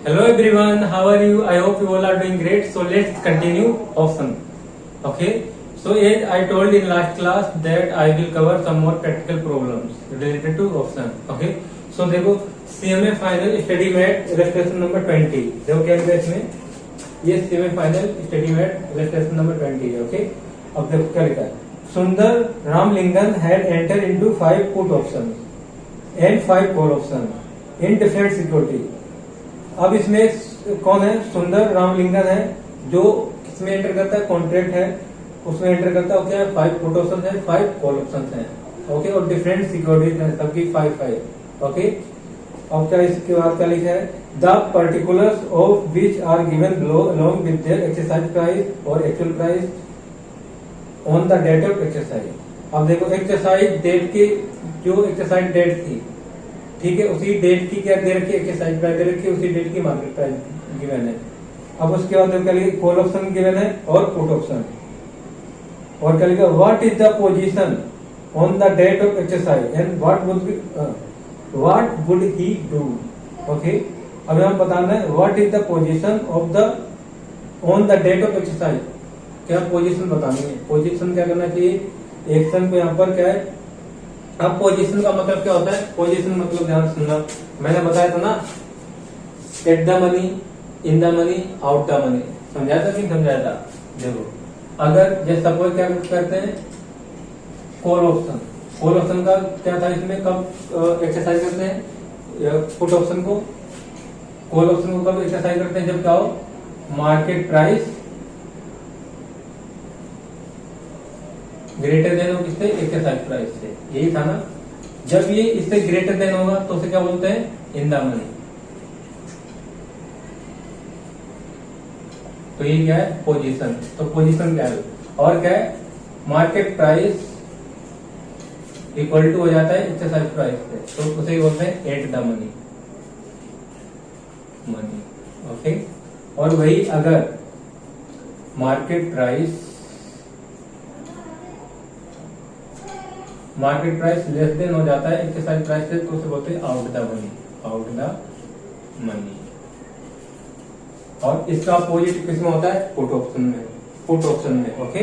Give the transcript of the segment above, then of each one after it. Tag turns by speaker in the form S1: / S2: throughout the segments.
S1: Hello everyone, how are you? I hope you all are doing great. So let's continue option. Okay. So as I told in last class that I will cover some more practical problems related to option. Okay. So देखो CMA final study mat illustration number 20. देखो क्या लिखा है इसमें, ये CMA final study mat illustration number 20 है. Okay. अब देखो क्या लिखा है. सुंदर Ramalingan had entered into 5 put options and 5 call options in different security. अब इसमें कौन है? सुंदर रामलिंगन है जो किसमें एंटर करता है? कॉन्ट्रैक्ट है, उसमें एंटर करता है. क्या है? 5 पुट ऑप्शन है, 5 कॉल ऑप्शन है. ओके. और डिफरेंट सिक्योरिटीज है, सबकी 5. ओके. अब क्या इसके बाद क्या लिखा है? The particulars of which are given below along with their exercise price और actual price on the date of exercise. अब देखो एक्सरसाइज डेट की, जो एक्सरसाइज डेट थी, ठीक है, उसी डेट की क्या दे रखी है? एक्सरसाइज प्राइस दे रखी है, उसी डेट की मार्केट प्राइस गिवन है. अब उसके बाद क्या लिखा? कॉल ऑप्शन गिवन है और पुट ऑप्शन. और क्या लिखा? What is the position on the date of exercise and what would he do. Okay. अब हम बताना है what is the position of the on the date of exercise. क्या पोजीशन बतानी है? पोजीशन क्या करना चाहिए? एक्शन को यहाँ पर क्या है? अब पोजीशन का मतलब क्या होता है? पोजीशन मतलब ध्यान सुनना, मैंने बताया था ना, at the money, in the money, out the money. समझाया था कि समझाया था? देखो अगर जैसे सपोज क्या करते हैं, कॉल ऑप्शन. कॉल ऑप्शन का क्या था इसमें? कब एक्सरसाइज करते हैं पुट ऑप्शन को? कॉल ऑप्शन को कब एक्सरसाइज करते हैं? जब क्या हो? मार्केट प्राइस ग्रेटर देन हो किससे? एक्सरसाइज प्राइस से. यही था ना. जब ये इससे ग्रेटर देन होगा तो उसे क्या बोलते हैं? इन द मनी. तो ये क्या है? पोजीशन. तो पोजीशन क्या है? और क्या है? मार्केट प्राइस इक्वल टू हो जाता है एक्सरसाइज प्राइस से, तो उसे बोलते हैं एट द मनी. ओके. और वही अगर मार्केट प्राइस लेस देन हो जाता है एक्सरसाइज प्राइस से, तो उसे बोलते हैं out the money. Out the money. और इसका अपोजिट किसमें होता है? पुट ऑप्शन में. पुट ऑप्शन में. ओके.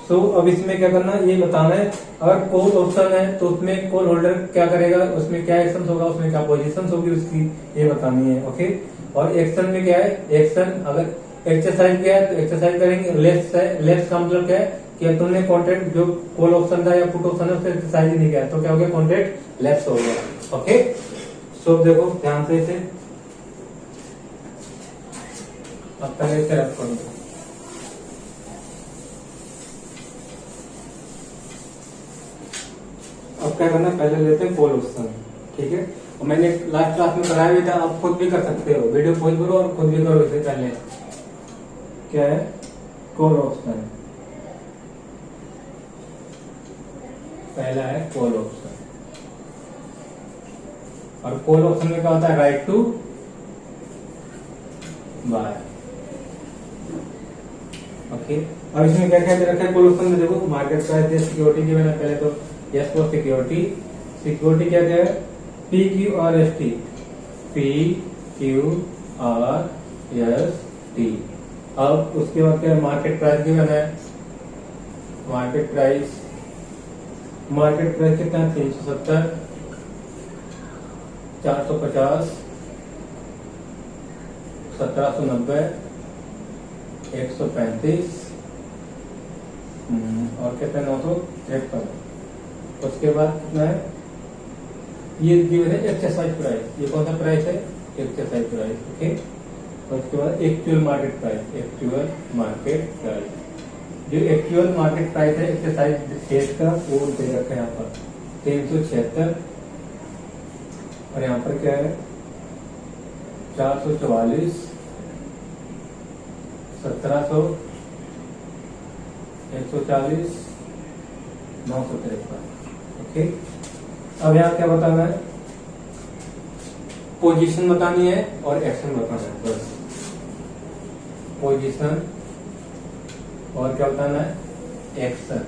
S1: सो अब इसमें क्या करना है ये बताना है. अगर कॉल ऑप्शन है तो उसमें कॉल होल्डर क्या करेगा, उसमें क्या एक्शन होगा, उसमें क्या पोजीशन होगी उसकी, ये बतानी है. ओके. और एक्शन में क्या है? एक्शन अगर एक्सरसाइज क्या है तो एक्सरसाइज करेंगे. लेफ्ट है, लेफ्ट का मतलब क्या है कि तुमने कॉन्ट्रैक्ट जो कॉल ऑप्शन था या पुट ऑप्शन है उससे एक्सरसाइज नहीं किया, तो क्या हो गया? कॉन्ट्रैक्ट लेफ्ट हो गया. ओके. सो देखो ध्यान से इसे अब पहले इसे रख करो. अब क्या करना, पहले लेते हैं कॉल ऑप्शन. ठीक है. और मैंने लास्ट क्लास में कराया भी था, आप खुद भी कर सकते हो. वीडियो पॉज करो और खुद भी करो. इसे पहले क्या है? Call option. पहला है कॉल ऑप्शन. और कॉल ऑप्शन में क्या होता है? Right to buy. ओके. अब इसमें क्या क्या दे रखा है कॉल ऑप्शन में? देखो मार्केट प्राइस, सिक्योरिटी की मैंने पहले तो यस फॉर सिक्योरिटी. सिक्योरिटी क्या है? PQRST. PQRST. अब उसके बाद क्या है? मार्केट प्राइस की मैंने मार्केट प्राइस कितना है? 370, 450, 1790, 135 और कितना? 953. उसके बाद कितना है? ये गिवन है एक्सरसाइज प्राइस. ये कौन सा प्राइस है? Exercise price. ओके. और उसके बाद actual market price. Actual market price. जो एक्चुअल मार्केट प्राइस है एक्सरसाइज डेट का वो दे रखा है यहाँ पर 376. और यहाँ पर क्या है? 444, 1700, 140, 953. ओके. अब यहाँ क्या बताना है? पोजीशन बतानी है और एक्शन बताना है. बस पोजीशन और क्या बताना है? एक्शन.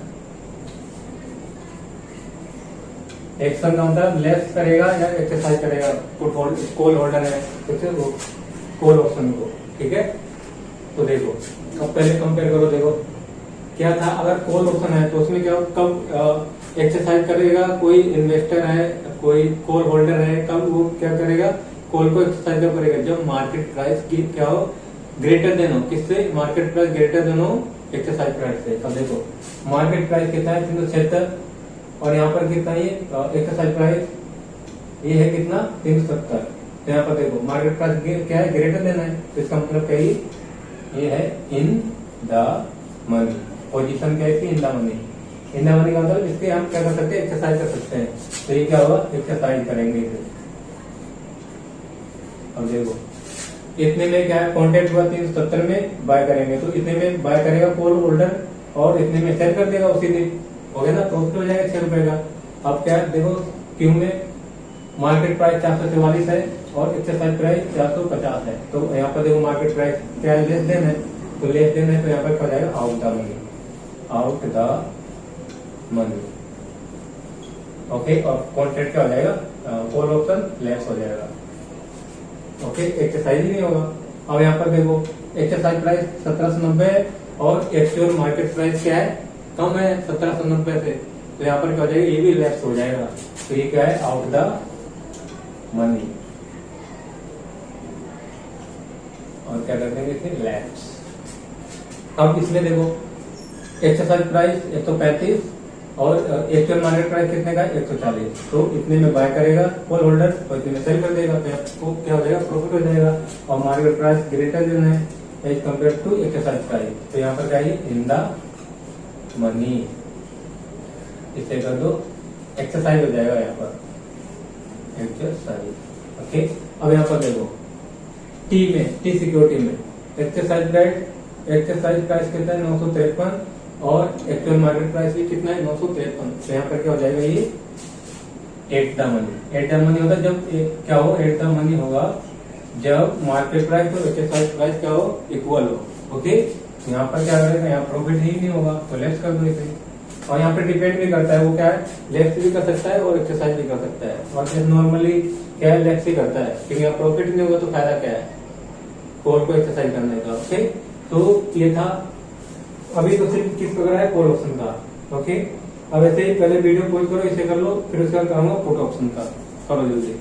S1: एक्शन का मतलब लेस करेगा या एक्सरसाइज करेगा. पुट होल्ड कॉल होल्डर है, कॉल ऑप्शन को, ठीक है। तो देखो अब पहले कंपेयर करो, देखो क्या था, अगर कॉल ऑप्शन है तो उसमें क्या कब एक्सरसाइज करेगा, कोई इन्वेस्टर है, कोई कॉल होल्डर है, कब वो क्या करेगा, कॉल को एक्सरसाइज कब करेगा, जब मार्केट प्राइस की क्या हो, ग्रेटर देन हो, किससे, मार्केट प्राइस ग्रेटर देन हो एक्सरसाइज प्राइस से। अब देखो मार्केट प्राइस कितना है 376 और यहाँ पर कितना है एक्सरसाइज प्राइस, ये है कितना 370। तो यहाँ पर देखो मार्केट प्राइस क्या है, ग्रेटर देन है, तो इसका मतलब क्या है, ये है इन द मनी, पोजीशन क्या है इन the money. In the money का मतलब इसके हम क्या कर सकते हैं, एक्सरसाइज कर सकते हैं। तो ये क्या होगा, एक्सरसाइज करेंगे इसे। अब देखो इतने में क्या है, कॉन्टेक्ट हुआ 370 में बाय करेंगे, तो इतने में बाय करेगा कॉल होल्डर और इतने में सेल कर देगा उसी दिन, हो गया ना, प्रॉफिट हो जाएगा 6 रुपए का। अब क्या है, देखो क्यू में मार्केट प्राइस 444 है और एक्सरसाइज प्राइस 450 है, तो यहाँ पर देखो मार्केट प्राइस क्या है, लेस देन है, तो लेस देन है, तो यहाँ पर क्या हो जाएगा, out the money, out the money. Okay, और कॉन्ट्रैक्ट क्या हो जाएगा, कॉल ऑप्शन लेस हो जाएगा। ओके, एक्सरसाइज ही नहीं होगा। अब यहाँ पर देखो एक्सरसाइज प्राइस 1790 है और एक्चुअल मार्केट प्राइस क्या है, कम है 1790 से, तो यहाँ पर क्या हो जाएगा, ये भी लेस हो जाएगा, तो ये क्या है, आउट द मनी। और क्या कर देंगे इसे, लेस। अब इसमें देखो एक्सरसाइज प्राइस 135 और एक्चुअल मार्केट प्राइस कितने का, 140, तो इतने में बाय करेगा कॉल होल्डर और इतने में सेल कर देगा, तो आपको क्या हो जाएगा, प्रॉफिट हो जाएगा। और मार्केट प्राइस ग्रेटर देन है as compared to exercise price, तो यहाँ पर क्या है, इन द मनी, इसे कर दो, एक्सरसाइज हो जाएगा यहाँ पर, एक्सरसाइज। ओके, अब यहाँ पर देखो टी में, टी सिक्योरिटी में एक्सरसाइज प्राइस कितना है, 953 और एक्चुअल मार्केट प्राइस भी कितना है, 953, तो यहाँ पर क्या हो जाएगा, ये at the money. At the money होता है जब क्या हो, एट द मनी होगा जब मार्केट प्राइस और एक्सरसाइज प्राइस क्या हो, इक्वल हो। ओके, यहाँ पर क्या करेगा, यहाँ प्रॉफिट ही नहीं होगा, तो लेस कर दो इसे। और यहाँ पे डिपेंड भी करता है, वो क्या है, लेस भी कर सकता है और एक्सरसाइज भी कर सकता है, और जैसे नॉर्मली क्या है, लेस ही करता है, क्योंकि यहाँ प्रॉफिट नहीं होगा तो फायदा क्या है, कॉल को एक्सरसाइज करने का। ओके, तो ये था, अभी तो सिर्फ किस प्रकार है, कॉल ऑप्शन का। ओके, अब ऐसे ही पहले वीडियो पॉज करो, इसे कर लो, फिर उसके बाद करूंगा पुट ऑप्शन का, करो जल्दी।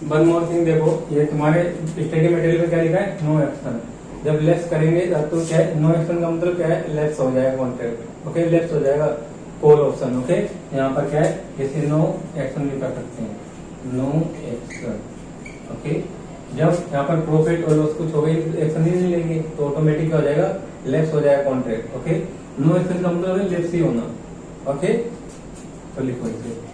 S1: वन मोर थिंग, देखो ये तुम्हारे स्टडी मटेरियल में क्या लिखा है, नो एक्शन। जब लेस करेंगे तो क्या है, नो एक्शन का मतलब क्या है, लेस हो जाएगा कॉन्ट्रैक्ट। ओके, लेस हो जाएगा कॉल ऑप्शन। ओके, यहाँ पर क्या है, इसे नो एक्शन भी कर सकते हैं, नो एक्शन। ओके, जब यहाँ पर प्रॉफिट और लॉस कुछ हो गई, एक्शन ही नहीं लेंगे, तो ऑटोमेटिक हो जाएगा, लेस हो जाएगा कॉन्ट्रैक्ट। ओके, नो एक्शन का मतलब है लेस ही होना। ओके, तो लिखो इसे।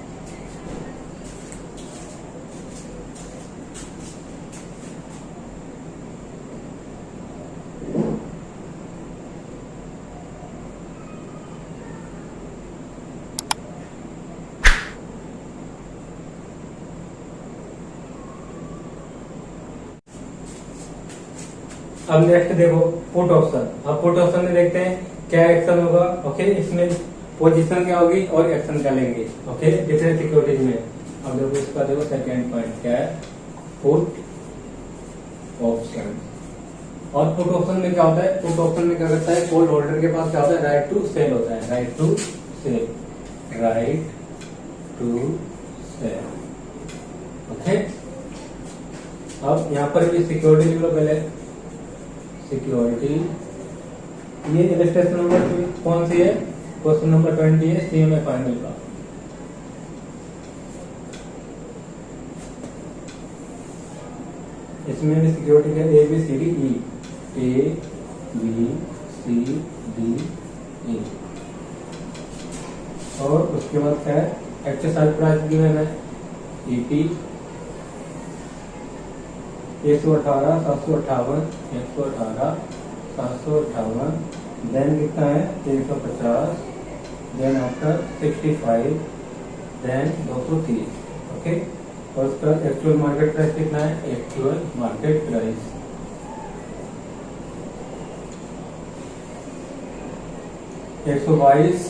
S1: अब नेक्स्ट देखो पुट ऑप्शन। अब पुट ऑप्शन में देखते हैं क्या एक्शन होगा। ओके, इसमें पोजीशन क्या होगी और एक्शन क्या लेंगे। ओके, डिफरेंट सिक्योरिटीज में। अब देखो इसका, देखो सेकेंड पॉइंट क्या है, पुट ऑप्शन। और पुट ऑप्शन में क्या होता है, पुट ऑप्शन में क्या करता है, कॉल होल्डर के पास क्या होता है, राइट टू सेल होता है, right to sell, right to sell. Okay, अब यहाँ पर भी सिक्योरिटी लिख लो पहले, सिक्योरिटी। ये इलस्ट्रेशन नंबर कौन सी है, क्वेश्चन नंबर 20 है, सीएमए फाइनल का। इसमें भी सिक्योरिटी है A B C D E, A B C D E, और उसके बाद क्या है, एक्सरसाइज प्राइस गिवन है ईपी 118 758 118 758, देन कितना है 350, देन आफ्टर 65, देन 230। ओके, और उसका एक्चुअल मार्केट प्राइस कितना है, एक्चुअल मार्केट प्राइस 122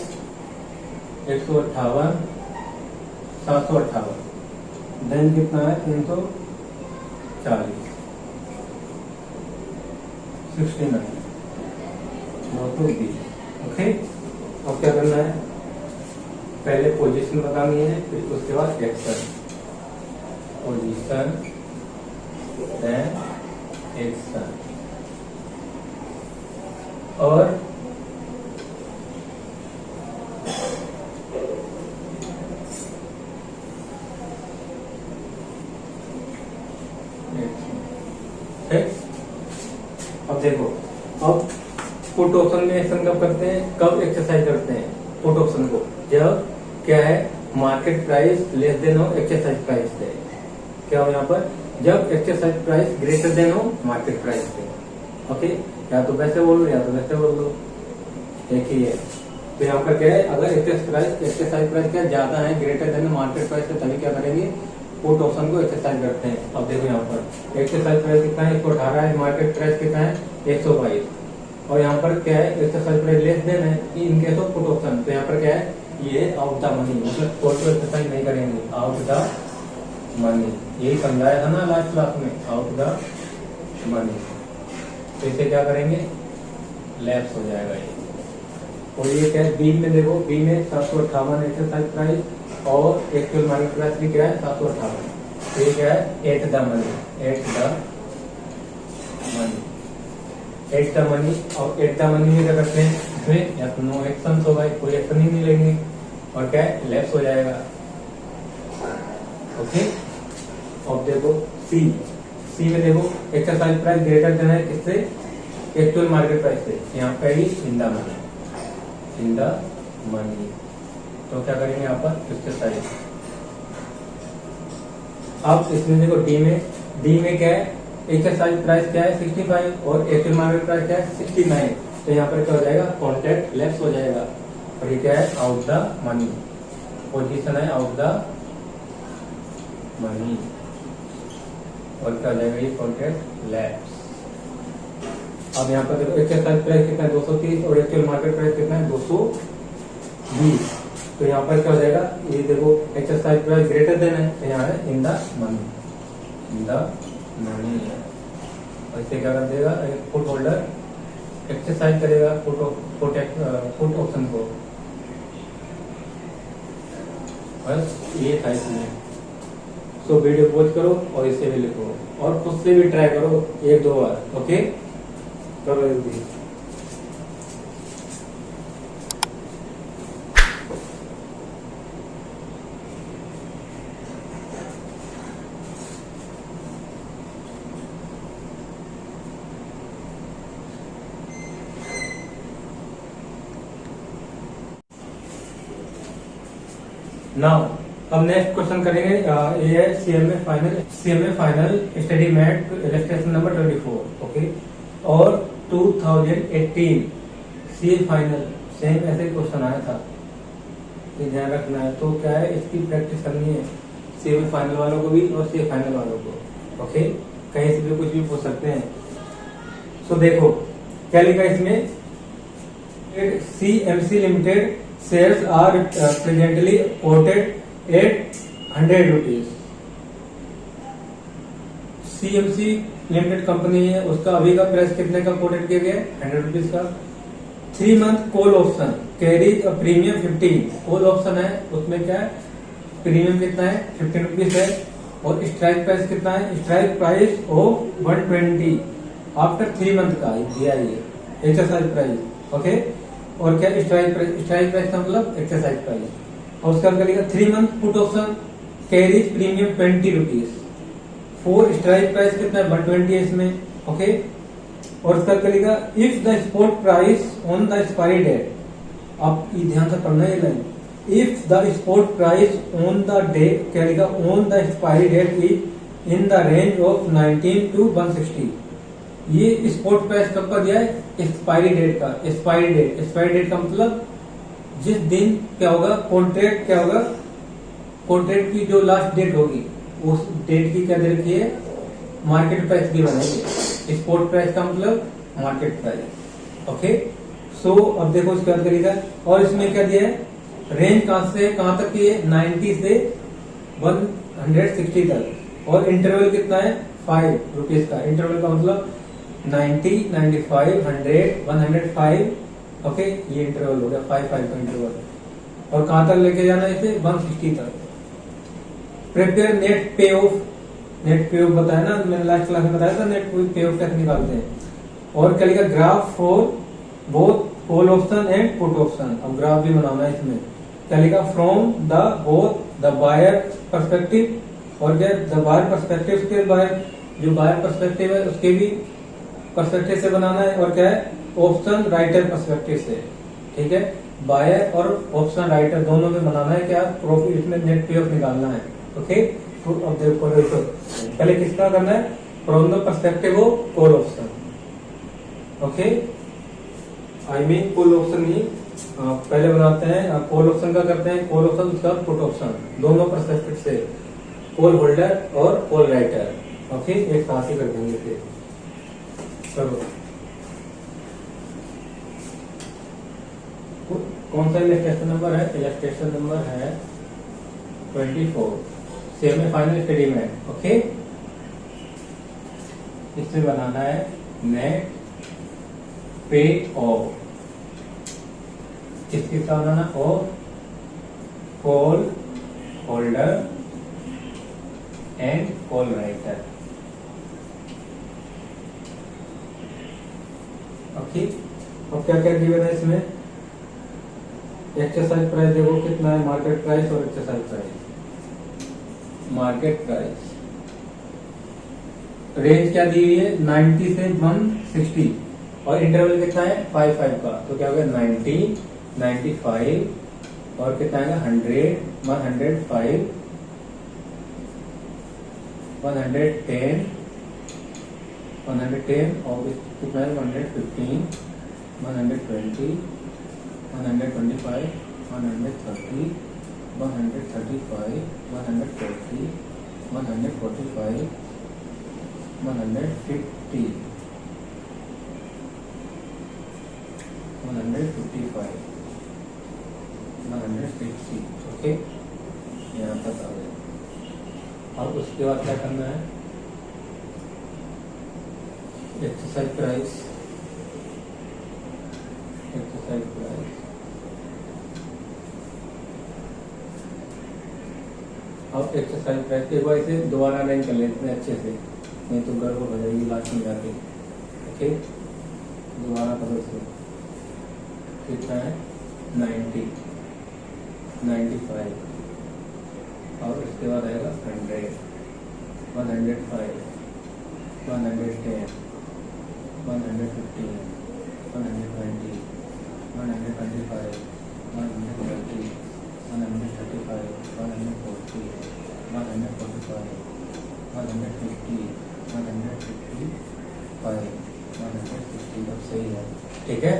S1: 158 758, देन कितना है 340 69 220। ओके, अब क्या करना है, पहले पोजीशन बतानी है, फिर उसके बाद एक्शन, पोजीशन देन एक्शन। और अब देखो, अब पुट ऑप्शन में एक्शन कब करते हैं, कब एक्सरसाइज करते हैं पुट ऑप्शन को, जब क्या है मार्केट प्राइस लेस देन हो एक्सरसाइज प्राइस से। क्या हो यहाँ पर, जब एक्सरसाइज प्राइस ग्रेटर देन हो मार्केट प्राइस से। ओके, या तो वैसे बोलो या तो वैसे बोल दो, एक ही है। तो यहाँ पर क्या है, अगर एक्सरसाइज प्राइस क्या ज्यादा है ग्रेटर देन मार्केट प्राइस से, तभी क्या करेंगे पुट ऑप्शन को एक्सरसाइज करते हैं। अब देखो यहाँ पर एक्सरसाइज प्राइस कितना है 118 है, मार्केट प्राइस कितना है 122, और यहाँ पर क्या है एक्सरसाइज प्राइस लेस देन है इन केस ऑफ पुट ऑप्शन। तो यहाँ पर क्या है, ये आउट द मनी, मतलब कोई तो एक्सरसाइज नहीं करेंगे, आउट द मनी, यही समझाया था ना लास्ट क्लास में, आउट द मनी। तो इसे क्या करेंगे, लैप्स हो जाएगा ये। और ये क्या है, बी में देखो, बी में 758 एक्सरसाइज प्राइस और एक्चुअल मार्केट प्राइस भी क्या है 758। तो ये क्या है at the money, at the money, at the money. और एट द मनी में क्या करते हैं, इसमें या तो नो एक्शन होगा, कोई एक्शन ही नहीं लेंगे, और क्या है लैप्स हो जाएगा। ओके, अब देखो सी, सी में देखो एक्सरसाइज प्राइस ग्रेटर देन है किससे, एक्चुअल मार्केट प्राइस से, यहाँ पे ही in the money, in the money. तो क्या करेंगे यहाँ पर एक्सरसाइज। अब इसमें देखो डी में क्या है एक्सरसाइज प्राइस क्या है 65 और एक्चुअल मार्केट प्राइस क्या है 69। तो यहाँ पर क्या हो जाएगा कॉन्ट्रैक्ट लैप्स हो जाएगा, और ये क्या है आउट द मनी, पोजीशन है आउट द मनी, और क्या हो जाएगा ये कॉन्ट्रैक्ट लैप्स। अब यहाँ पर देखो एक्सरसाइज प्राइस कितना है 230 और एक्चुअल मार्केट प्राइस कितना है 220। तो यहाँ पर क्या हो जाएगा, ये देखो एक्सरसाइज प्राइस ग्रेटर देन है, तो यहाँ है इन the money, in the money. और इसे क्या कर देगा, पुट होल्डर एक्सरसाइज करेगा पुट ऑप्शन को। बस ये था इसमें। सो वीडियो पॉज करो और इसे भी लिखो और खुद से भी ट्राई करो 1-2 बार। ओके, करो जल्दी। नाउ अब नेक्स्ट क्वेश्चन करेंगे, ये है CMA final study mat illustration number 24। Okay, और 2018 सीए फाइनल सेम ऐसे क्वेश्चन आया था, ये ध्यान रखना है। तो क्या है इसकी प्रैक्टिस करनी है सीए फाइनल वालों को भी और सीए फाइनल वालों को। ओके, कहीं से भी कुछ भी पूछ सकते हैं। सो देखो क्या लिखा इसमें, CMC limited shares are presently quoted at 100 rupees। CMC limited company है, उसका अभी का प्राइस कितने का कोटेड किया गया है 100 रुपीज का। 3 month call option carries a premium 15। Call option है उसमें क्या है प्रीमियम कितना है 15 रुपीज है, और स्ट्राइक प्राइस कितना है, strike price of 120 after 3 month का दिया ये एक्सरसाइज प्राइस। ओके, और क्या स्ट्राइक प्राइस का मतलब एक्सरसाइज प्राइस, और उसका लिखा 3 month put option carries premium 20 rupees, 4 strike price कितना है 120 है इसमें। ओके, और उसका लिखा if the spot price on the expiry date, आप ये ध्यान से पढ़ना है line, if the spot price on the day क्या लिखा on the expiry date is in the range of 19 to 160। ये स्पॉट प्राइस कब का दिया है एक्सपायरी डेट का। एक्सपायरी डेट का मतलब जिस दिन क्या होगा कॉन्ट्रैक्ट, क्या होगा कॉन्ट्रैक्ट की जो लास्ट डेट होगी उस डेट की क्या दे रखी है मार्केट प्राइस की बनाएंगे। स्पॉट प्राइस का मतलब मार्केट प्राइस। ओके, सो अब देखो इसके बाद करेगा, और इसमें क्या दिया है रेंज कहां से कहां तक की है 90 से 160 तक। और इंटरवल कितना है 5 रुपीज का। इंटरवल का मतलब 90, 95, 100, 105। ओके, ये इंटरवल हो गया 5 का इंटरवल। और कहां तक लेके जाना है इसे 160 तक। प्रिपेयर नेट पे ऑफ। नेट पे ऑफ बताया ना मैंने लास्ट क्लास में बताया था, नेट पे ऑफ कैसे निकालते हैं। और क्या लिखा graph for both call option and put option. अब ग्राफ भी बनाना है इसमें। क्या लिखा from the both the buyer perspective. और क्या द बायर पर्सपेक्टिव के बायर जो बायर पर्सपेक्टिव है उसके भी पर्सपेक्टिव से बनाना है। और क्या है ऑप्शन राइटर पर्सपेक्टिव से। ठीक है, बायर और ऑप्शन राइटर दोनों में बनाना है क्या प्रॉफिट, इसमें नेट पे ऑफ निकालना है। ओके, तो अब देखो पहले किसका करना है from the perspective of call option. Okay, I mean call option ही पहले बनाते हैं, कॉल ऑप्शन का करते हैं कॉल ऑप्शन, उसका पुट ऑप्शन, दोनों पर्सपेक्टिव से कॉल होल्डर और कॉल राइटर। ओके, एक साथ ही कर देंगे फिर। चलो कौन सा इलस्ट्रेशन नंबर है? इलस्ट्रेशन नंबर है 24, सेमी फाइनल स्टडी में। ओके, इसमें बनाना है नेट पे ऑफ। किसके साथ बनाना of call holder and call writer. Okay, अब क्या क्या गिवन है इसमें? एक्सरसाइज प्राइस देखो कितना है, मार्केट प्राइस और exercise price. Market price range क्या दी हुई है 90 से 160 और इंटरवल कितना है 5 का। तो क्या होगा 90, 95 और कितना आएगा 100, 105, 110, 110 और कितना है 115, 120, 125, 130, 135, 140, 145, 150, 155, 160। ओके, यहाँ तक आ गया। अब उसके बाद क्या करना है एक्सरसाइज प्राइस। एक्सरसाइज प्राइस अब एक्सरसाइज प्राइस एक बार इसे दोबारा अरेंज कर लेते हैं अच्छे से, नहीं तो गड़बड़ हो जाएगी लास्ट में जाके। ओके, दोबारा करो इसे। कितना है 90, 95 और इसके बाद आएगा 100, 105, 110, 115, 120, 125, 130, 135, 140, 145, 150, 155, 160। अब सही है, ठीक है।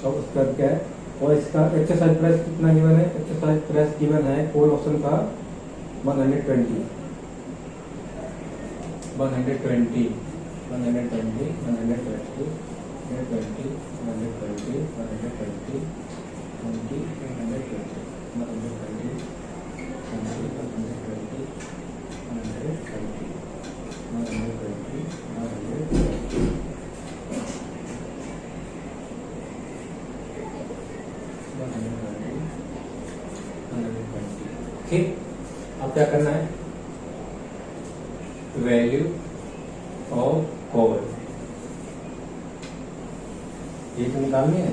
S1: तो उसका क्या है और इसका एक्सरसाइज प्राइस कितना गिवन है? एक्सरसाइज प्राइस गिवन है कॉल ऑप्शन का 120, 120, 120, 120, 120, 120, 120, 20, 120, 120, ठीक। अब क्या करना है वैल्यू ऑफ कॉल ये तो निकालनी है।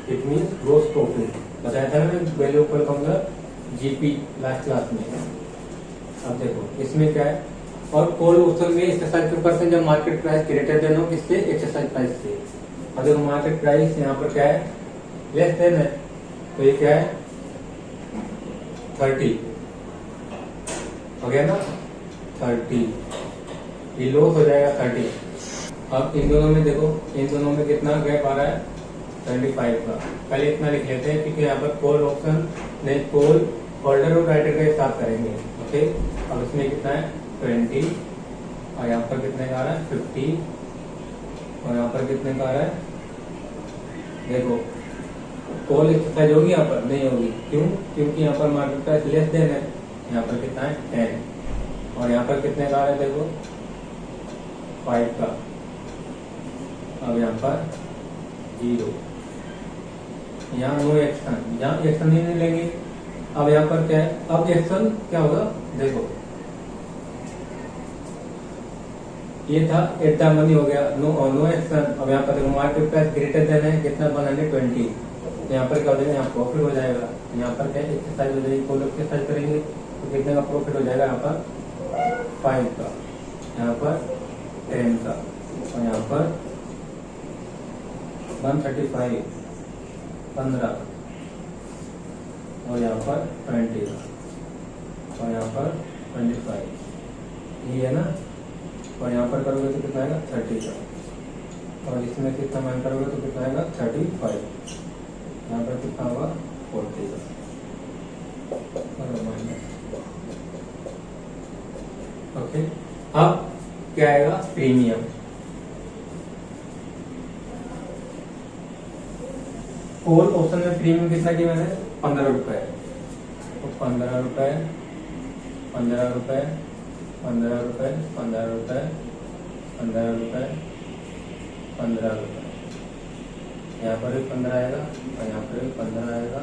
S1: इट मीन्स ग्रोस प्रॉफिट बताया था ना वैल्यू ऑफ कॉल का मतलब जीपी लास्ट क्लास में। अब देखो इसमें क्या है और कॉल ऑप्शन में एक्सरसाइज के परसेंट जब मार्केट प्राइस ग्रेटर देन हो किससे एक्सरसाइज प्राइस से। अब देखो मार्केट प्राइस यहाँ पर क्या है लेस देन है तो ये क्या है 30 हो गया ना 30, ये लॉस हो जाएगा 30। अब इन दोनों में देखो इन दोनों में कितना गैप आ रहा है 75 का। पहले इतना लिख लेते हैं क्योंकि यहाँ पर कॉल ऑप्शन नहीं कॉल होल्डर और राइटर का हिसाब करेंगे। ओके, अब इसमें कितना है 20 और यहाँ पर कितने का आ रहा है 50 और यहाँ पर कितने का आ रहा है देखो कॉल एक्सरसाइज होगी यहाँ पर? नहीं होगी। क्यों? क्योंकि यहाँ पर मार्केट प्राइस लेस देन है। यहाँ पर कितना है? 10। और यहाँ पर कितने का आ रहा है देखो? 5 का। अब यहाँ पर 0। यहाँ नो एक्शन, यहाँ एक्शन ही नहीं लेंगे। अब यहाँ पर क्या है? अब एक्शन क्या होगा देखो, ये था एट द मनी हो गया, नो एक्शन। अब यहाँ पर देखो मार्केट प्राइस ग्रेटर देन है कितना? 120। तो यहाँ पर क्या हो जाएगा? यहाँ प्रॉफिट हो जाएगा। यहाँ पर क्या एक्सरसाइज हो जाएगी, कोई एक्सरसाइज करेंगे तो कितने का प्रॉफिट हो जाएगा? यहाँ पर 5 का, यहाँ पर 10 का, और यहाँ पर 135 15, और यहाँ पर 20 का, और यहाँ पर 25, ये है ना। और यहाँ पर करोगे तो कितना आएगा? 30 का, और इसमें कितना मान करोगे तो कितना आएगा? 35। यहाँ पर कितना होगा? 40 का, और माइनस। ओके, अब क्या आएगा? प्रीमियम। कॉल ऑप्शन में प्रीमियम कितना की मैंने? 15 रुपए। तो 15 रुपए, 15 रुपए, 15 रुपए, 15 रुपए, 15 रुपए, 15 रुपए। यहाँ पर भी 15 आएगा, और यहाँ पर भी 15 आएगा,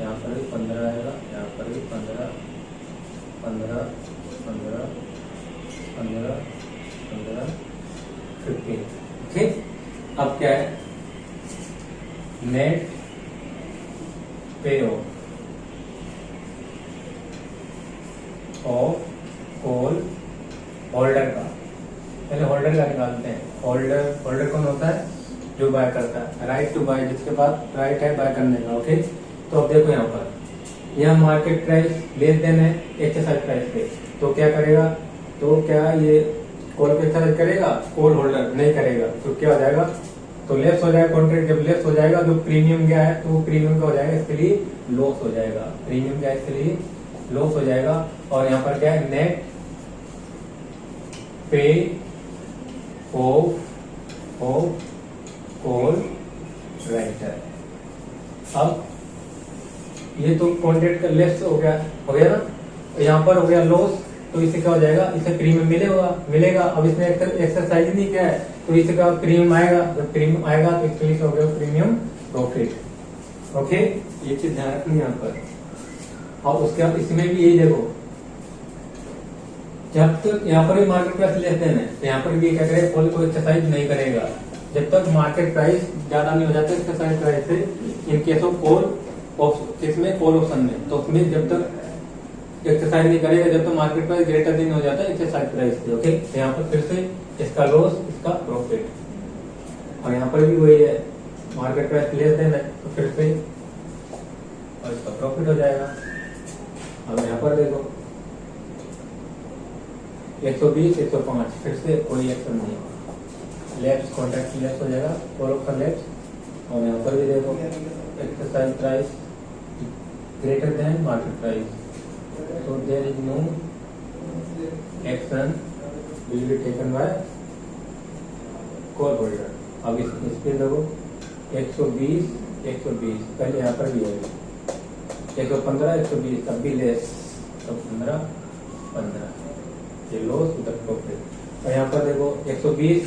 S1: यहाँ पर भी 15 आएगा, यहाँ पर भी 15, 15, 15, 15, 15, 15। ठीक, अब क्या है? नेट पे ऑफ कॉल होल्डर का। पहले होल्डर का निकालते हैं। होल्डर कौन होता है? जो बाय करता है, राइट टू बाय, जिसके पास राइट है बाय करने का। ओके, तो अब देखो यहाँ पर यह मार्केट प्राइस लेस देन है एक्सरसाइज प्राइस पे, तो क्या करेगा? तो क्या ये कॉल पे एक्सरसाइज करेगा? कॉल होल्डर नहीं करेगा। तो क्या हो जाएगा? तो लेस हो जाएगा कॉन्ट्रैक्ट। जब लेस हो जाएगा तो प्रीमियम क्या है? तो प्रीमियम का हो जाएगा, इसके लिए लॉस हो जाएगा। प्रीमियम क्या है? इसके लिए लॉस हो जाएगा। और यहाँ पर क्या है? नेट पे ऑफ कॉल राइटर। अब ये तो कॉन्ट्रैक्ट का लेस हो गया ना। तो यहाँ पर हो गया लॉस, तो इसे क्या हो जाएगा? इसे प्रीमियम मिलेगा। अब इसने एक्सरसाइज नहीं किया है, तो इसे का प्रीमियम आएगा। जब प्रीमियम आएगा तो इसके लिए क्या हो गया? Premium profit. ओके, ये चीज ध्यान रखनी है यहाँ पर। और उसके बाद इसमें भी यही देखो, जब तक यहाँ पर भी मार्केट प्राइस लेस देन है, तो यहाँ पर भी क्या करेगा? कॉल को एक्सरसाइज नहीं करेगा जब तक मार्केट प्राइस ज्यादा नहीं हो जाता एक्सरसाइज प्राइस से। इन केस ऑफ कॉल, किसमें? कॉल ऑप्शन में। तो उसमें जब तक एक्सरसाइज नहीं करेगा जब तक मार्केट प्राइस ग्रेटर देन हो जाता है एक्सरसाइज प्राइस से। ओके, तो यहाँ पर फिर से इसका लॉस, इसका प्रॉफिट। और यहाँ पर भी वही है, मार्केट प्राइस लेस देन है तो फिर से और इसका प्रॉफिट हो जाएगा। अब यहाँ पर देखो 120, 105, फिर से कोई एक्शन नहीं, लेफ्ट कॉन्ट्रैक्ट लेफ्ट हो जाएगा, कॉल ऑप्शन लेफ्ट। और यहाँ पर भी देखो exercise price greater than market price, so there is no action will be taken by call holder। अब इस पे देखो 120, 120, पहले यहाँ पर भी है 115, 120, तब भी लेस, तो 15, 15, ये लॉस उधर प्रॉफिट। और यहाँ पर देखो 120,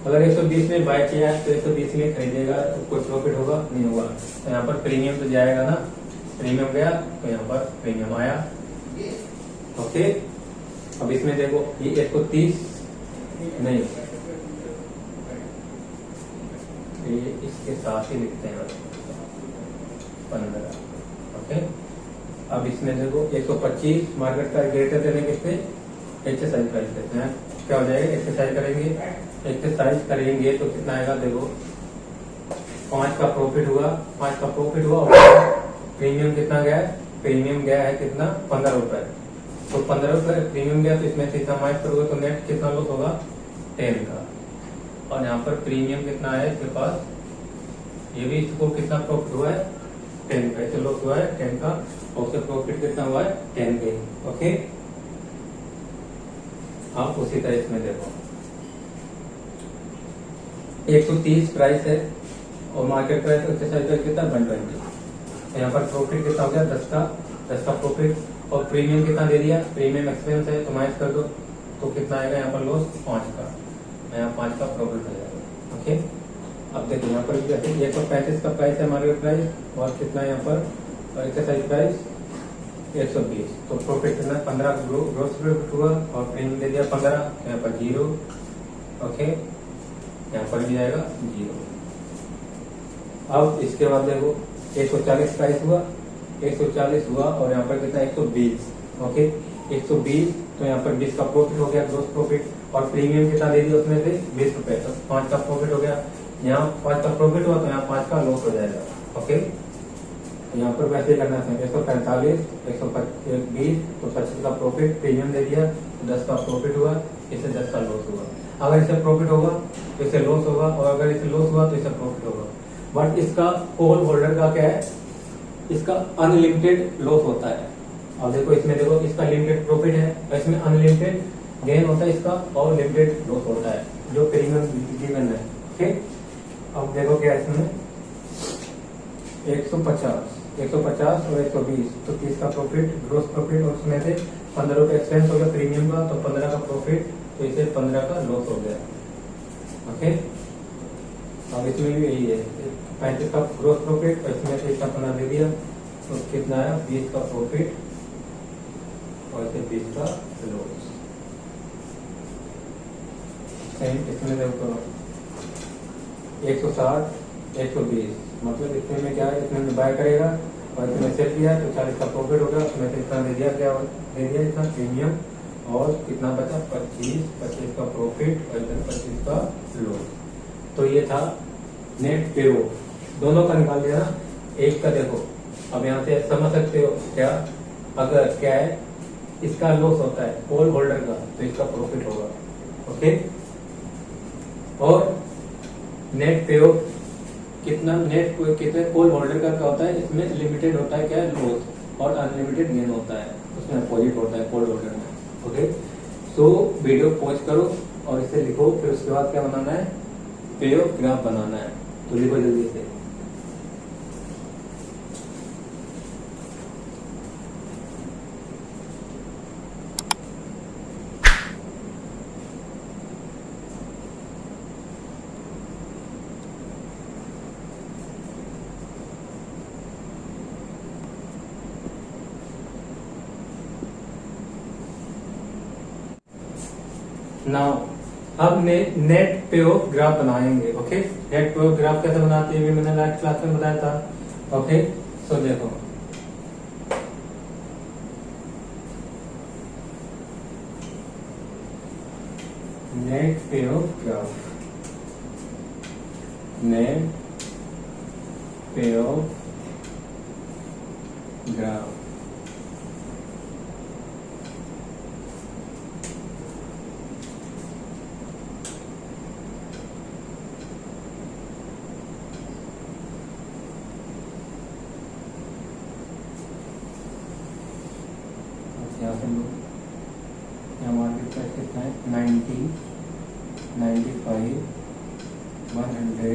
S1: अगर 120 में बाय किया है तो 120 में खरीदेगा तो कोई प्रॉफिट होगा? नहीं होगा। तो यहाँ पर प्रीमियम तो जाएगा ना, प्रीमियम गया तो यहाँ पर प्रीमियम आया। ओके, अब इसमें देखो ये 130 नहीं, ये इसके साथ ही लिखते हैं 15। ओके, अब इसमें देखो 125 मार्केट का ग्रेटर देने किससे? एक्सरसाइज प्राइस देते हैं। क्या हो जाएगा? एक्सरसाइज करेंगे तो कितना आएगा? देखो 5 का प्रॉफिट हुआ, 5 का प्रॉफिट हुआ और प्रीमियम कितना गया है? प्रीमियम गया है कितना? 15 रुपए। तो 15 रुपए प्रीमियम गया, तो इसमें से इतना माइनस करोगे तो नेट कितना लॉस होगा? 10 का। और यहाँ पर प्रीमियम कितना है इसके पास? ये भी इसको कितना प्रॉफिट हुआ है? 10 का। इसे लॉस हुआ है 10 का, और उससे प्रॉफिट कितना हुआ है? 10 के। ओके, आप उसी तरह इसमें देखो 130 प्राइस है, और मार्केट प्राइस एक्सरसाइज प्राइस कितना 120। यहाँ पर प्रॉफिट कितना हो गया 10 का प्रॉफिट, और प्रीमियम कितना दे दिया, प्रीमियम एक्सपेंस है तो माइनस कर दो, तो कितना आएगा यहाँ पर लॉस 5 का, यहाँ 5 का प्रॉफिट हो जाएगा। ओके, अब देखो यहाँ पर 135 का प्राइस है मार्केट प्राइस, और कितना है यहाँ पर एक्सरसाइज प्राइस 120, तो प्रॉफिट कितना 15 ग्रोस प्रॉफिट हुआ, और प्रीमियम दे दिया 15, यहाँ पर 0। ओके, यहाँ पर भी आएगा 0। अब इसके बाद देखो 140 प्राइस हुआ, 140 हुआ, और यहाँ पर कितना 120। ओके, 120, तो यहाँ पर 20 का प्रॉफिट हो गया ग्रोस प्रॉफिट, और प्रीमियम कितना दे दिया उसमें से 20 रुपए, तो 5 का प्रॉफिट हो गया। यहाँ 5 का प्रॉफिट हुआ तो यहाँ 5 का लॉस हो जाएगा। ओके, यहाँ पर वैसे करना है 145, 120, तो 25 का प्रॉफिट, प्रीमियम दे दिया, 10 का प्रॉफिट हुआ, इसे 10 का लॉस हुआ। अगर इसे प्रॉफिट होगा तो इसे लॉस होगा, और अगर इसे लॉस हुआ तो इसे प्रॉफिट होगा। बट इसका होल होल्डर का क्या है, इसका अनलिमिटेड लॉस होता है। और देखो इसमें देखो इसका लिमिटेड प्रॉफिट है, और इसमें अनलिमिटेड गेन होता है इसका, और लिमिटेड लॉस होता है जो प्रीमियम गिवन है। ओके, अब देखो क्या है इसमें 150 और 120, तो 30 का प्रॉफिट ग्रोस प्रॉफिट, और उसमें से 15 रुपए एक्सपेंस हो गया प्रीमियम का, तो 15 का प्रॉफिट, तो इसे 15 का लॉस हो गया। ओके, अब इसमें भी यही है 35 का ग्रोस प्रॉफिट, और इसमें से इसका 15 दे दिया, तो कितना आया 20 का प्रॉफिट, और इसे 20 का लॉस। इसमें देखो 160, 120, मतलब इसमें में क्या है, इसमें में बाय करेगा, और इसमें सेल किया तो 40 का प्रॉफिट होगा, उसमें से इतना दे दिया, क्या दे दिया इतना प्रीमियम, और कितना बचा 25 का प्रॉफिट, और इधर 25 का लॉस। तो ये था नेट पे हो, दोनों का निकाल दिया ना, एक का देखो। अब यहाँ से समझ सकते हो क्या, अगर क्या है इसका लॉस होता है होल होल्डर का, तो इसका प्रॉफिट होगा। ओके, और नेट पे हो कितना, नेट कितने होल होल्डर का क्या होता है, इसमें लिमिटेड होता है क्या लॉस, और अनलिमिटेड गेन होता है, उसमें अपोजिट होता है होल होल्डर में। ओके, सो वीडियो पॉज करो और इसे लिखो, फिर उसके बाद क्या बनाना है, पे ऑफ ग्राफ बनाना है, तो लिखो जल्दी से। नाउ अब नेट पे ऑफ ग्राफ बनाएंगे। ओके, नेट पे ऑफ ग्राफ कैसे बनाते हैं मैंने लास्ट क्लास में बताया था। ओके, सो देखो नेट पे ऑफ ग्राफ, नेट पे ऑफ ग्राफ, यहाँ मार्केट प्राइस कितना है 90, 95, 100,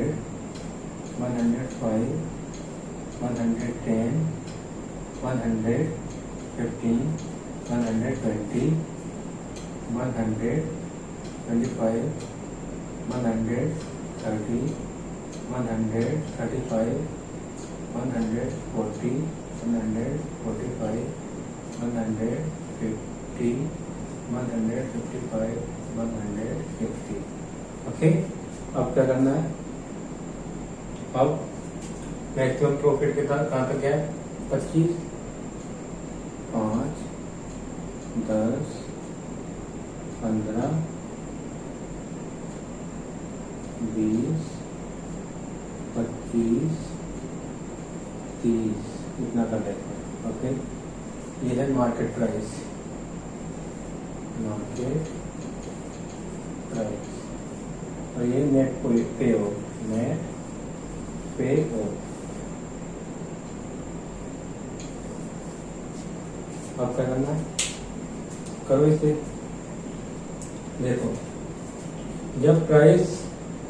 S1: 105, 110, 115, 120, 125, 130, 135, 140, 145, 150, 155, 160। ओके, अब क्या करना है, अब मैक्सिमम प्रॉफिट कितना कहाँ तक है 25, 5, 10, 15, 20, 25, 30, इतना कर देते हैं। ओके, ये है मार्केट प्राइस, मार्केट प्राइस, और ये नेट पे हो, नेट पे हो। अब क्या करना है, करो इसे। देखो जब प्राइस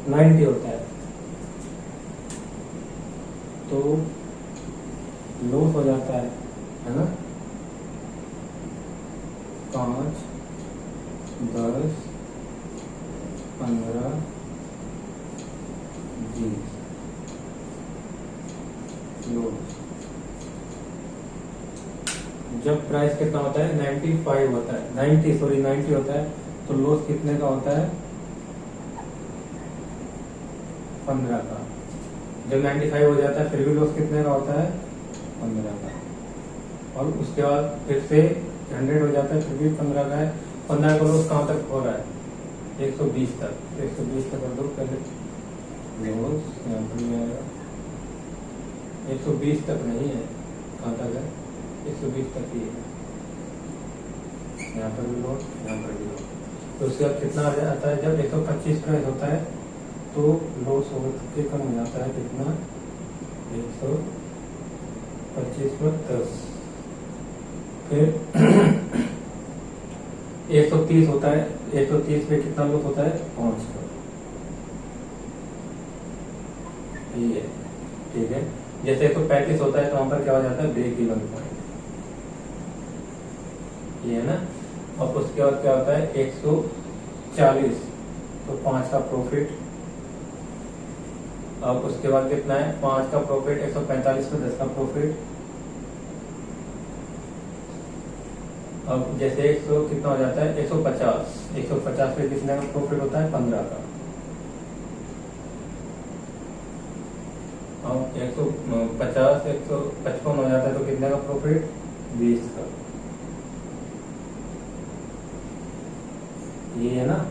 S1: 90 होता है, तो लॉस हो जाता है ना। 5, 10, 15, 20 लॉस। जब प्राइस कितना होता है 95 होता है, 90 होता है, तो लॉस कितने का होता है 15 का। जब 95 हो जाता है फिर भी लॉस कितने का होता है 15 का। और उसके बाद फिर से 100 हो जाता है फिर भी 15 का है। 15 का लॉस कहाँ तक हो रहा है 120 तक। 120 तक कर दो पहले लॉस, यहाँ पर भी आएगा 120 तक नहीं है, कहाँ तक है 120 तक ही है। यहाँ पर भी लॉस, यहाँ पर भी लॉस। तो उसके बाद कितना आ जाता है जब 125 प्राइस होता है तो लॉस हो के कम हो जाता है कितना 125 पर 10। फिर 130 होता है, 130 पे कितना लॉस होता है 5 का। ये है, ठीक है। जैसे 135 होता है तो वहां पर क्या हो जाता है ब्रेक इवन पॉइंट, ये है ना। अब उसके बाद क्या होता है 140 तो 5 का प्रॉफिट। अब उसके बाद कितना है 5 का प्रॉफिट, 145 पे 10 का प्रॉफिट। अब जैसे 100 कितना हो जाता है 150 पे कितने का प्रॉफिट होता है 15 का। अब 150 155 हो जाता है तो कितने का प्रॉफिट 20 का। ये है ना।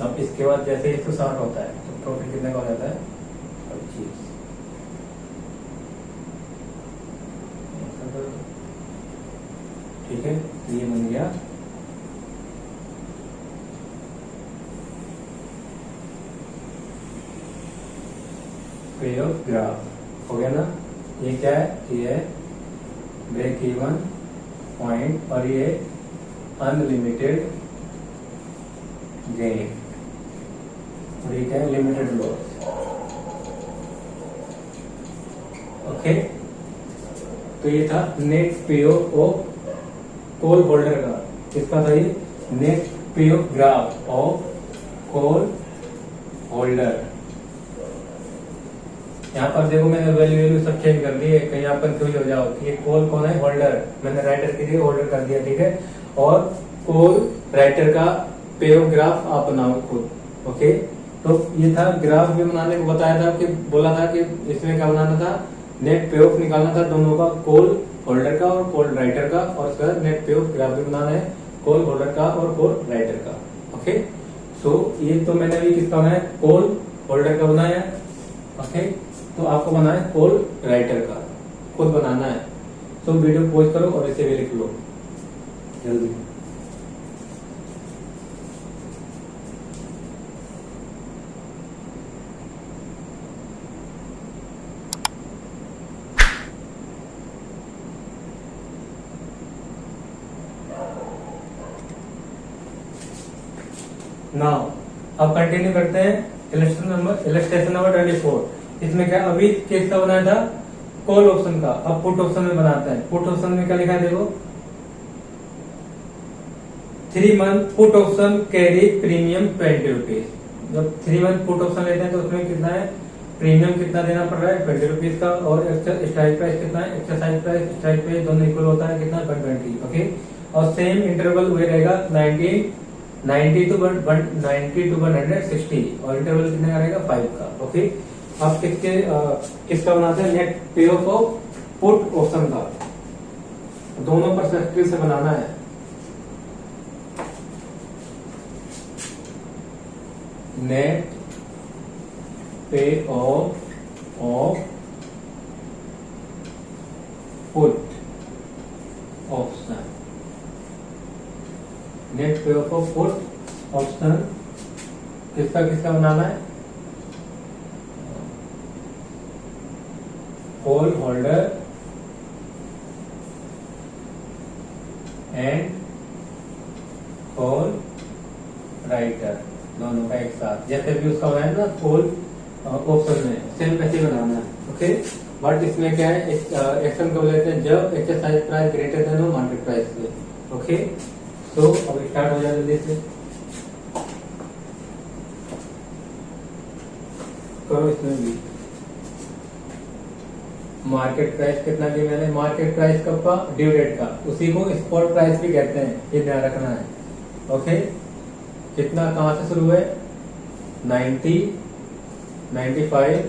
S1: अब इसके बाद जैसे 160 होता है तो प्रॉफिट कितने का हो जाता है 25। ठीक है, तो ये बन गया पे ऑफ ग्राफ। हो गया ना। ये क्या है, ये ब्रेक इवन पॉइंट और ये अनलिमिटेड गेन और ये क्या है लिमिटेड लॉस। ओके, तो ये था नेट पे ऑफ कॉल होल्डर का। किसका था ये नेट पे of graph of call holder. यहाँ पर देखो मैंने वैल्यू सब चेंज कर दिए, कहीं आप कंफ्यूज हो जाओ कि ये कॉल कौन है होल्डर। मैंने राइटर के लिए होल्डर कर दिया, ठीक है। और कॉल राइटर का पे ऑफ ग्राफ आप बनाओ खुद। ओके, तो ये था ग्राफ भी बनाने को बताया था कि बोला था कि इसमें क्या बनाना था नेट पे ऑफ निकालना था दोनों का, कॉल होल्डर का और कॉल राइटर का। और उसके बाद नेट पे ऑफ ग्राफ भी बनाना है कॉल होल्डर का और कॉल राइटर का। ओके, सो ये तो मैंने अभी किसका बनाया कॉल होल्डर का बनाया। ओके, तो आपको बनाना है कॉल राइटर का, खुद बनाना है। तो वीडियो पॉज करो और इसे भी लिख लो जल्दी। नाउ अब कंटिन्यू करते हैं इलस्ट्रेशन नंबर 24। इसमें क्या अभी किसका बनाया था कॉल ऑप्शन का, अब पुट ऑप्शन में बनाते हैं। पुट ऑप्शन में क्या लिखा है देखो 3 month put option carry premium 20 rupees. जब 3 मंथ पुट ऑप्शन लेते हैं तो उसमें कितना है प्रीमियम कितना देना पड़ रहा है 20 रुपीज का। और स्ट्राइक प्राइस कितना है एक्सरसाइज प्राइस स्ट्राइक प्राइस दोनों इक्वल होता है कितना 120। ओके, और सेम इंटरवल हुए रहेगा 90 to 160 और इंटरवल कितने का रहेगा 5 का। ओके, अब किसका बनाते हैं नेट पे ऑफ पुट ऑप्शन का। दोनों पर्सपेक्टिव से बनाना है। नेट पे ऑफ पुट ऑप्शन, नेट पे ऑफ पुट ऑप्शन किसका किसका बनाना है call holder and call writer दोनों का एक साथ। जैसे भी उसका बनाया ना कॉल ऑप्शन में सेम पैसे बनाना है। ओके, बट इसमें क्या है, एक्शन कब लेते हैं, जब एक्सरसाइज प्राइस ग्रेटर देन हो मार्केट प्राइस से। ओके, तो अब स्टार्ट हो जाए जल्दी से, करो इसमें भी। मार्केट प्राइस कितना दिया मैंने, मार्केट प्राइस कब का, ड्यू डेट का, उसी को स्पॉट प्राइस भी कहते हैं, ये ध्यान रखना है। ओके, कितना कहां से शुरू है, 90, 95,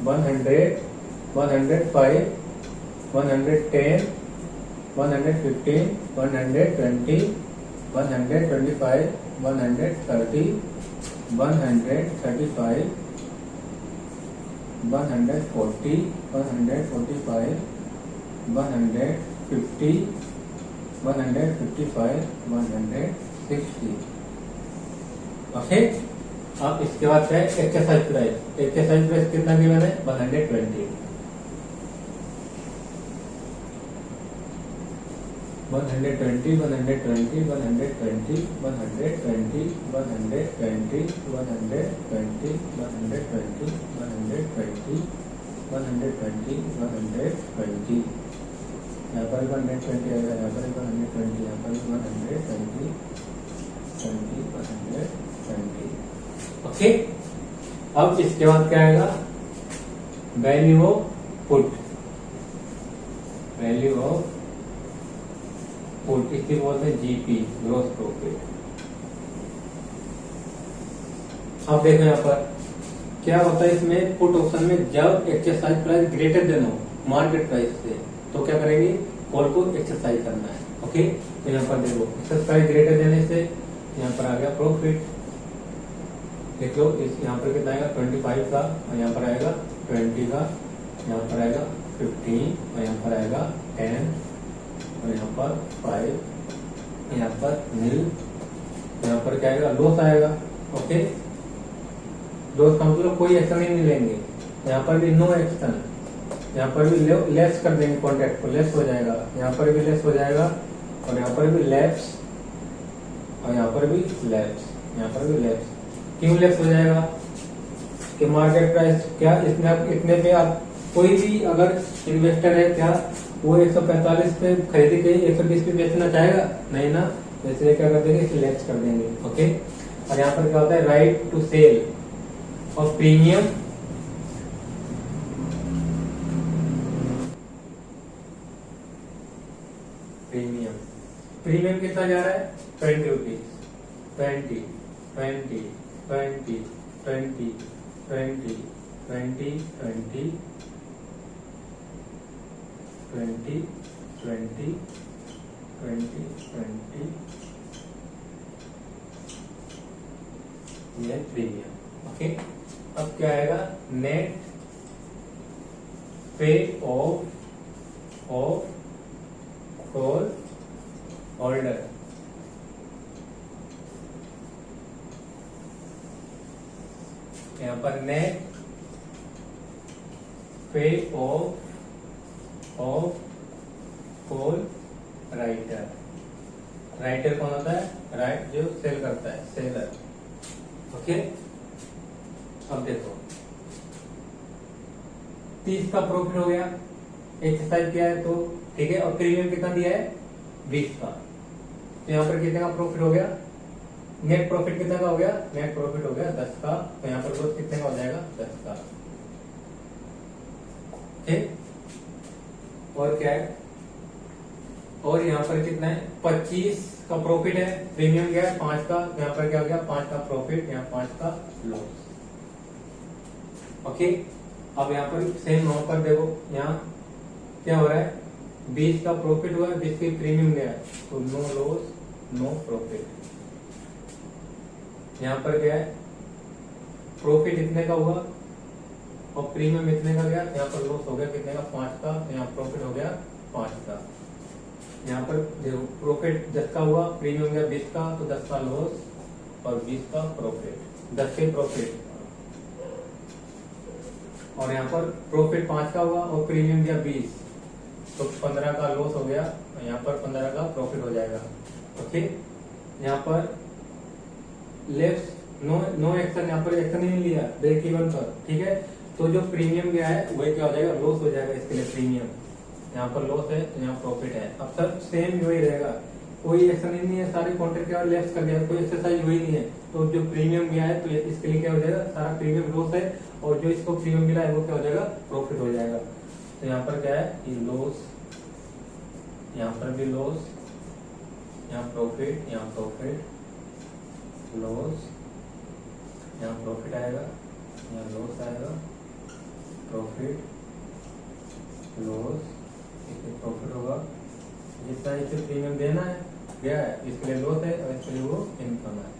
S1: 100, 105, 110, 115, 120, 125, 130, 135, 140, 145, 150, 155, 160। ओके, अब इसके बाद क्या है, एक्सरसाइज प्राइस। एक्सरसाइज प्राइस कितना दिया मैंने, 120, 120, 120, 120, 120, 120, 120, 120, 120, 120, 120, यहाँ पर 120 आएगा, यहाँ पर 120, यहाँ पर 120, 120। ओके, अब इसके बाद क्या आएगा, value of put. Value of put इसकी बोलते हैं जीपी, ग्रोस प्रॉफिट। अब देखो यहाँ पर क्या होता है, इसमें पुट ऑप्शन में जब एक्सरसाइज प्राइस ग्रेटर देन हो मार्केट प्राइस से, तो क्या करेंगे, कॉल को एक्सरसाइज करना है। ओके, तो यहाँ पर देखो एक्सरसाइज प्राइस ग्रेटर देने से यहाँ पर आ गया प्रॉफिट, देख लो इस यहाँ पर कितना आएगा, 25 का, और यहाँ पर आएगा 20 का, यहाँ पर आएगा 15, और यहाँ पर आएगा 10, और यहाँ पर 5, यहाँ पर नील, यहाँ पर क्या आएगा, लॉस आएगा। ओके, लॉस का मतलब कोई एक्शन ही नहीं लेंगे, यहाँ पर भी नो एक्शन, यहाँ पर भी लेस कर देंगे, कॉन्ट्रैक्ट को लेस हो जाएगा, यहाँ पर भी लेस हो जाएगा, और यहाँ पर भी लैप्स, और यहाँ पर भी लैप्स, यहाँ पर भी लैप्स। क्यों लेस हो जाएगा, कि मार्केट प्राइस क्या इतने पे आप कोई भी अगर इन्वेस्टर है क्या वो 145 पे खरीदी के 120 पे बेचना चाहेगा, नहीं ना, तो इसलिए क्या कर देंगे, इसे लेस कर देंगे। ओके, और यहाँ पर क्या होता है, राइट टू सेल और प्रीमियम, प्रीमियम कितना जा रहा है, 20 रुपीज, 20, 20, 20, 20, 20, 20, 20, 20, 20, 20, 20, ये प्रीमियम। ओके, अब क्या आएगा, नेट पे ऑफ कॉल ऑर्डर। यहाँ पर नेट पे ऑफ कॉल राइटर। राइटर कौन होता है, राइट जो सेल करता है, सेलर। ओके, अब देखो 30 का प्रॉफिट हो गया, एक्सरसाइज किया है तो ठीक है, और प्रीमियम कितना दिया है, 20 का, तो यहाँ पर कितने का प्रॉफिट हो गया, नेट प्रॉफिट कितने का हो गया, नेट प्रॉफिट हो गया 10 का, तो यहाँ पर ग्रोथ कितने का हो जाएगा, 10 का। ठीक, और क्या है, और यहाँ पर कितना है, 25 का प्रॉफिट है, प्रीमियम क्या है 5 का, यहाँ पर क्या हो गया, 5 का प्रॉफिट, यहाँ 5 का लॉस। ओके, अब यहाँ पर सेम वहां पर देखो, यहाँ क्या हो रहा है, 20 का प्रॉफिट हुआ है, 20 की प्रीमियम गया है, तो नो लॉस नो प्रॉफिट। यहाँ पर क्या है, प्रॉफिट इतने का हुआ और प्रीमियम इतने का गया, यहाँ पर लॉस हो गया कितने का, 5 का, यहाँ प्रॉफिट हो गया 5 का। यहाँ पर देखो प्रॉफिट 10 का हुआ, प्रीमियम गया 20 का, तो 10 का लॉस और 20 का प्रॉफिट, 10 के प्रॉफिट। और यहाँ पर प्रॉफिट 5 का हुआ और प्रीमियम गया 20, तो 15 का लॉस हो गया, यहाँ पर 15 का प्रॉफिट हो जाएगा। ओके, यहाँ पर लेफ्ट नो एक्शन, यहाँ पर एक्शन ही नहीं लिया ब्रेक इवन पर, ठीक है, तो जो प्रीमियम गया है वही क्या हो जाएगा, लॉस हो जाएगा इसके लिए प्रीमियम। यहाँ पर लॉस है तो यहाँ प्रॉफिट है। अब सर सेम वही रहेगा, कोई एक्शन ही नहीं है, सारे कॉन्ट्रैक्ट क्या लेफ्ट कर दिया, कोई एक्सरसाइज हुई नहीं है। तो जो प्रीमियम गया है तो इसके लिए क्या हो जाएगा, सारा प्रीमियम लॉस है, और जो इसको प्रीमियम मिला है वो क्या हो जाएगा, प्रॉफिट हो जाएगा। तो यहाँ पर क्या है, ये लॉस, यहाँ पर भी लॉस, यहाँ प्रॉफिट, यहाँ प्रॉफिट, लॉस, यहाँ प्रॉफिट आएगा, यहाँ लॉस आएगा, प्रॉफिट, लॉस, इसमें प्रॉफिट होगा। जितना इसे प्रीमियम देना है गया है, इसके लिए लॉस है और इसके लिए वो इनकम है।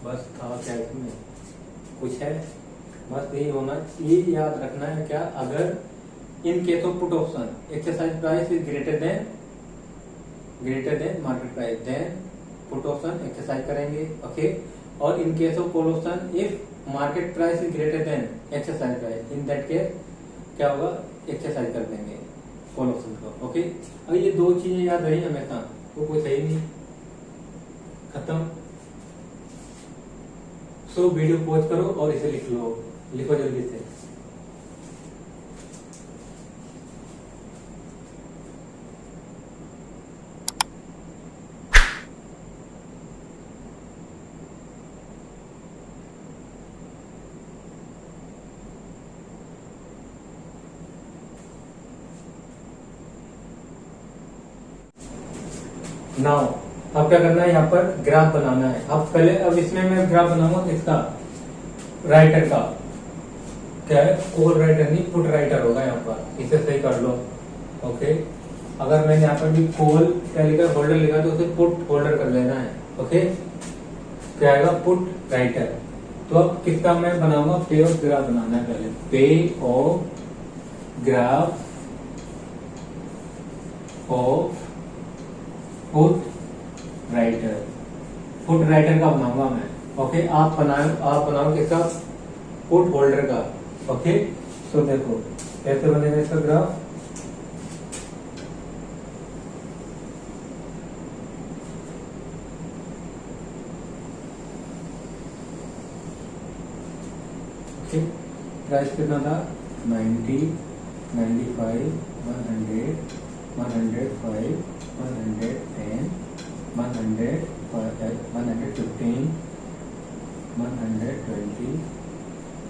S1: बस था क्या इसमें, कुछ है, बस यही होना, ये याद रखना है क्या, अगर in case of put option exercise price is greater than market price, then put option exercise करेंगे, ओके। और in case of call option if market price is greater than exercise price, in that case क्या होगा, exercise कर देंगे call option को, okay. अब ये दो चीजें याद रही हमेशा, वो कोई सही नहीं, खत्म। सो वीडियो पॉज करो और इसे लिख लो, लिखो जल्दी से। नाउ अब क्या करना है, यहाँ पर ग्राफ बनाना है। अब पहले, अब इसमें मैं ग्राफ बनाऊंगा किसका, राइटर का, क्या है, कॉल राइटर नहीं पुट राइटर होगा यहाँ पर, इसे सही कर लो, ओके। अगर मैंने यहाँ पर भी कॉल क्या लिखा, होल्डर लिखा, तो उसे पुट होल्डर कर लेना है, ओके। क्या आएगा, पुट राइटर। तो अब किसका मैं बनाऊंगा, पे ऑफ ग्राफ बनाना है पहले, पे of graph of put writer का बनाऊंगा मैं, ओके। आप बनाओ किसका, पुट होल्डर का, ओके। तो देखो कैसे बनेगा इसका ग्राफ, ओके। प्राइस कितना था, 90, 95, 100, 105, 110, 100, 115, 120,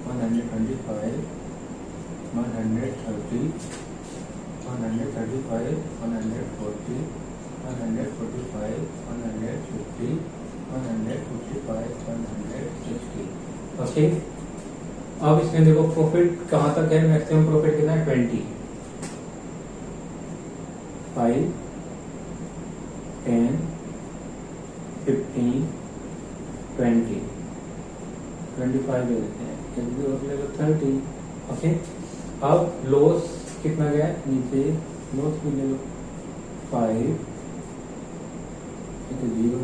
S1: 125, 130, 135, 140, 145, 150, 155, 160, ओके। अब इसमें देखो प्रॉफिट कहाँ तक है, मैक्सिमम प्रॉफिट कितना है, 20, 5, 10, 15, 20, 25 ले लेते हैं, 30, ओके। अब लॉस कितना गया है, नीचे लॉस भी ले लो, 5, 0,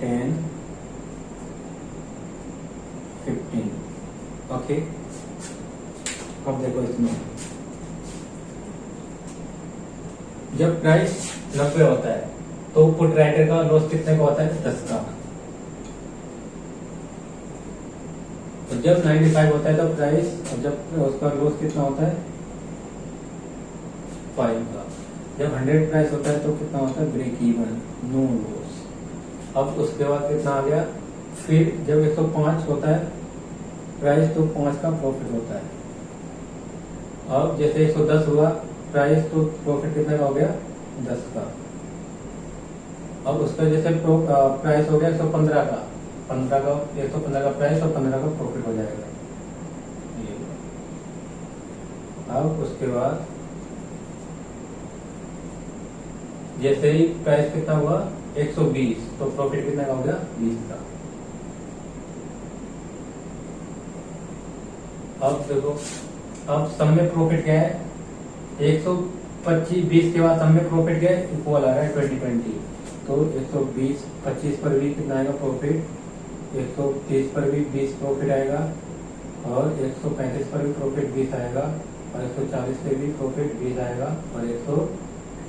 S1: 10, 15, ओके। अब देखो इसमें जब प्राइस 90 होता है तो पुट राइटर का लॉस कितने का होता है, 10 का। तो जब 95 होता है तो प्राइस, और जब उसका लॉस कितना होता है, 5 का। जब 100 प्राइस होता है तो कितना होता है, ब्रेक इवन, नो लॉस। अब उसके बाद कितना आ गया, फिर जब 105 होता है प्राइस तो 5 का प्रॉफिट होता है। अब जैसे 110 हुआ प्राइस तो प्रॉफिट कितने का हो गया, 10 का। अब उसका जैसे प्राइस हो गया 115 का, 115 का प्राइस और 15 का प्रॉफिट हो जाएगा ये। अब उसके बाद जैसे ही प्राइस कितना हुआ 120 तो प्रॉफिट कितना का हो गया, 20 का। अब देखो, अब सब में प्रॉफिट क्या है, 125, 20 के बाद सब में प्रॉफिट क्या है, इक्वल आ रहा है 2020। तो 120, 25 पर भी कितना आएगा प्रॉफिट, 130 पर भी 20 प्रॉफिट आएगा, और 135 पर भी प्रॉफिट 20 आएगा, और 140 पे भी प्रॉफिट 20 आएगा, और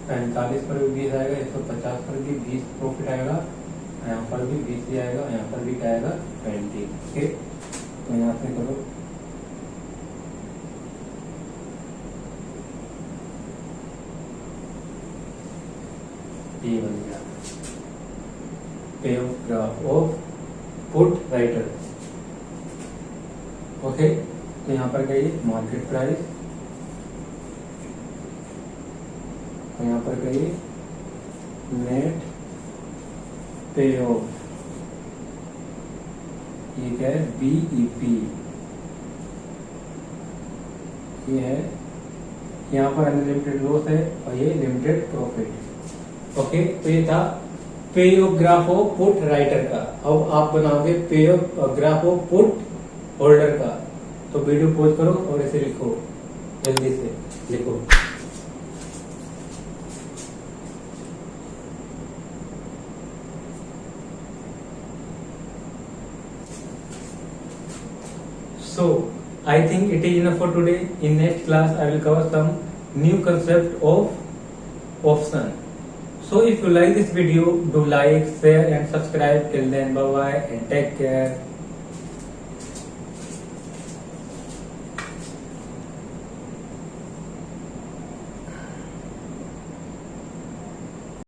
S1: 45 पर भी 20 आएगा, 150 पर भी 20 प्रॉफिट आएगा, यहाँ पर भी 20 ही आएगा, यहाँ पर भी क्या आएगा 20। ओके, तो यहाँ से करो ये बन गया पे of graph of put writer. Okay, तो यहाँ पर कहिए मार्केट प्राइस, तो यहाँ पर कहिए नेट पे ऑफ, ये क्या है बीईपी, ये है, यहाँ पर अनलिमिटेड लॉस है और ये लिमिटेड प्रॉफिट। ओके, तो ये था पे of graph of put writer का। अब आप बनाओगे पे of graph of put holder का। तो वीडियो पॉज करो और इसे लिखो, जल्दी से लिखो। So I think it is enough for today. In next class I will cover some new concept of option. So if you like this video, do like, share and subscribe. Till then, bye bye and take care.